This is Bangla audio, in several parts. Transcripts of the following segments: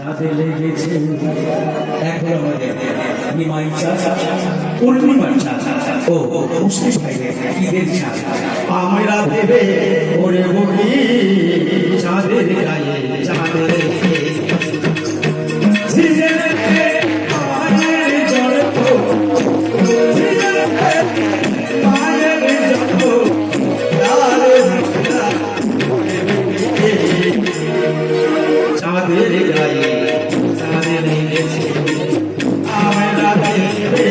চাঁদে লেগেছে এখন আমাদের নিমাই চাঁদ পূর্ণিমার চাঁদ ও মুসলিম ভাইদের ঈদের চাঁদ আমরা দেবে ওরে বলি চাঁদের গায়ে চাঁদের চাঁদের গায়ে চাঁদে লেগেছে আমরা দেবে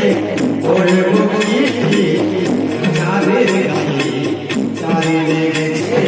ওরে বলি চাঁদের গায়ে চাঁদে লেগেছে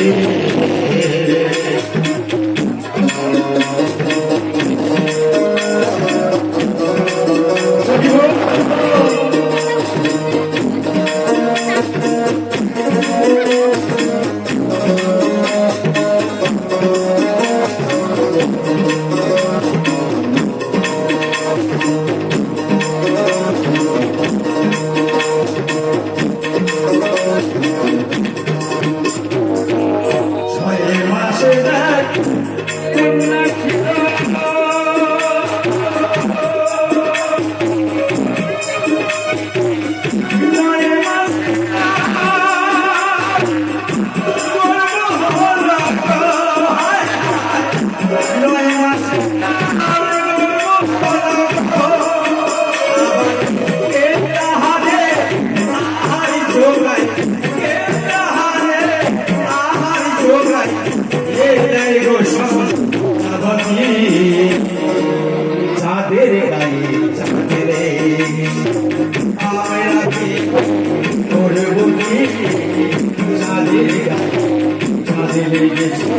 চাঁদের গায়ে চাঁদের তোর বলি চাঁদের গায়ে চাঁদে লেগেছে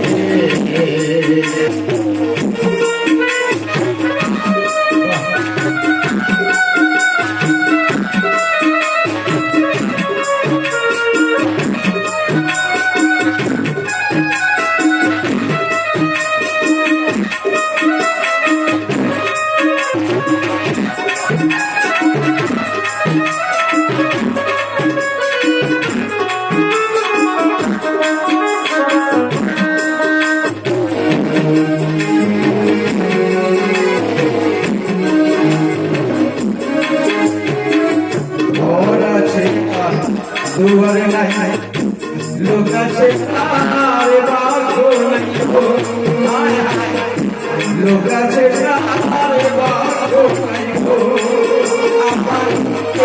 দুয়ার নাই লোক আছে আরে বাঘো নাই গো লোক আছে আরে বাঘো নাই গো আমার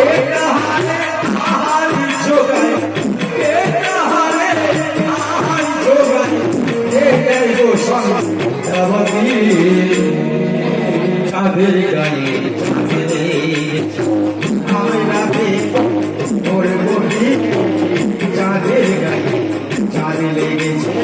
এটা হালে আহারি জোগায় এটা হালে আহারি জোগায় এটাই গো সঙ্গী চাঁদের গায়ে চাঁদের আমি রাতে ওরে বলি চাঁদের গায়ে চাঁদে লেগেছে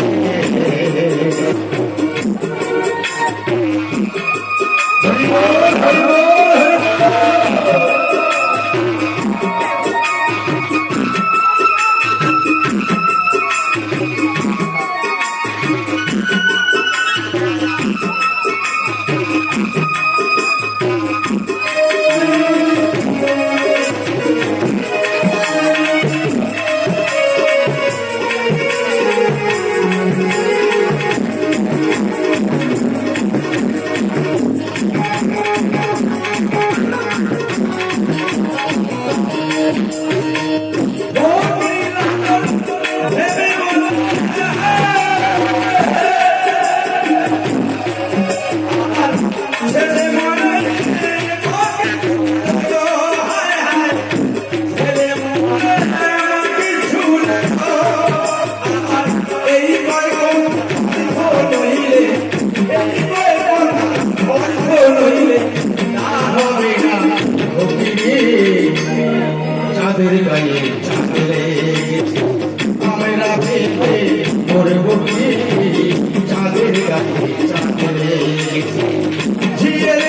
চাঁদের গায়ে চাঁদের আমরা ভেবে ওর বলি চাঁদের গায়ে চাঁদের ঝিয়ের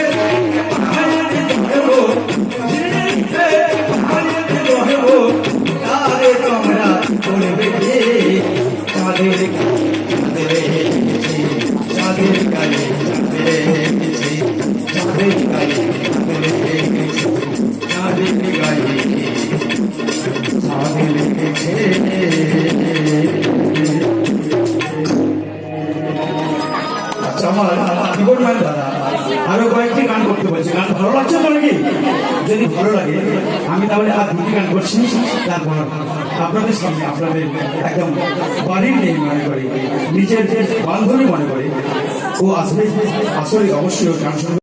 তারে তোমরা করবে চাঁদের চাঁদের গায়ে চাঁদের গায়ে চাঁদের গায়ে আরো কয়েকটি গান করতে বলছি। গান ভালো লাগছে তো নাকি? যদি ভালো লাগে আমি তাহলে আর দুটি গান করছি, তারপর আপনাদের সামনে আপনাদের একদম বাড়ির নেই মনে করে, নিজের বান্ধবী মনে করে ও আসবে, আসলে অবশ্যই গান শুনবে।